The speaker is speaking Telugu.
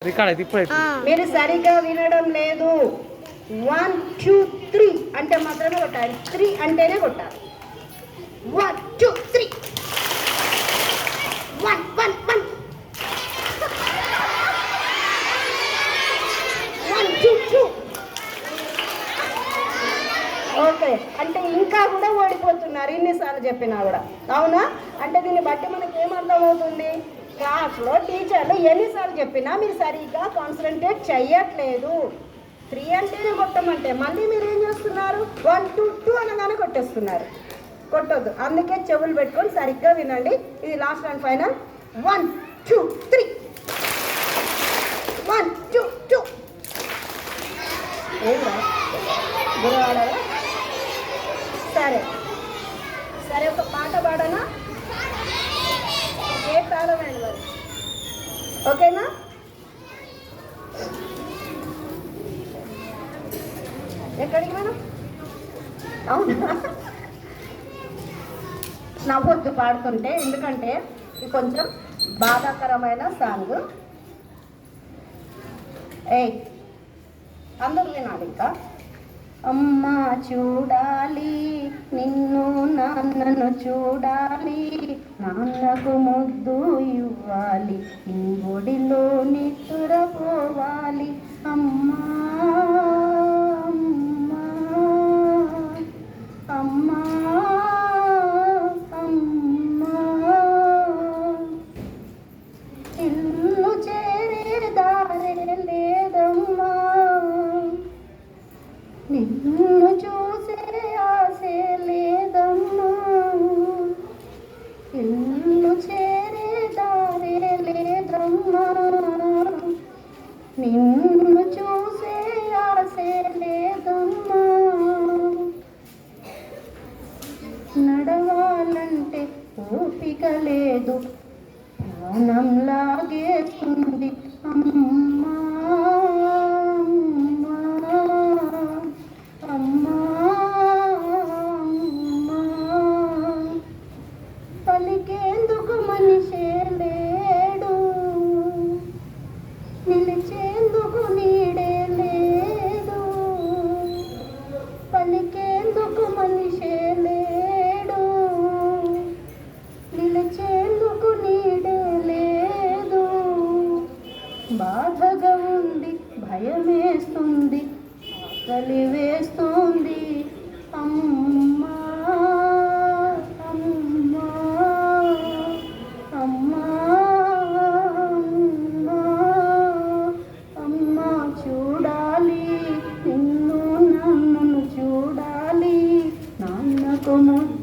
మీరు సరిగా వినడం లేదు. 1 2 3 అంటే మాత్రమే కొట్టాలి. 3 అంటేనే కొట్టాలి. 1 2 3 1 1 1 1 2 2. ఓకే, అంటే ఇంకా కూడా ఓడిపోతున్నారు ఇన్నిసార్లు చెప్పినా కూడా. అవునా? అంటే దీన్ని బట్టి మనకి ఏమర్థమవుతుంది? క్లాస్లో టీచర్లు ఎన్నిసార్లు చెప్పినా మీరు సరిగ్గా కాన్సన్ట్రేట్ చెయ్యట్లేదు. 3 అంటేనే కొట్టమంటే మళ్ళీ మీరు ఏం చేస్తున్నారు? 1 2 2 అనగానే కొట్టేస్తున్నారు. కొట్టొద్దు. అందుకే చెవులు పెట్టుకొని సరిగ్గా వినండి. ఇది లాస్ట్ అండ్ ఫైనల్. 1 2 3 1 2 2. ఏంరా గురవాడారా? సరే సరే, ఒక పాట పాడనా? ఏ తాళమైన మరి? ఓకేనా? ఎక్కడికి మనం? అవునా? నవ్వొద్దు పాడుతుంటే, ఎందుకంటే ఇది కొంచెం బాధాకరమైన సాంగ్. అందరూ వినాలి. ఇంకా అమ్మ చూడాలి నిన్ను, నాన్నను చూడాలి, నాన్నకు ముద్దు ఇవ్వాలి, ఇంగుడిలో నిద్రపోవాలి. అమ్మా అమ్మా అమ్మా అమ్మా, ఇల్లు చేరే దారే లేదమ్మా, నిన్ను చూసే ఆశే లేదమ్మా, ఇల్లు చేరే దారే లేదమ్మా, నిన్ను చూసే ఆశే లేదమ్మా, నడవాలంటే ఓపిక లేదు, ప్రాణం లాగేస్తుంది. అమ్మా అమ్మా అమ్మా, పలికేందుకు మనిషే లేడు, నిలిచేందుకు నీడే లేదు, పలికేందుకు మనిషే లేడు, నిలిచేందుకు నీడే లేదు, బాధగా ఉంది, భయమేస్తుంది, ఆకలి వేస్తుంది. అమ్మా అమ్మా అమ్మా అమ్మా అమ్మా, చూడాలి నిన్ను, నాన్నను చూడాలి, నాన్నకు ముద్దు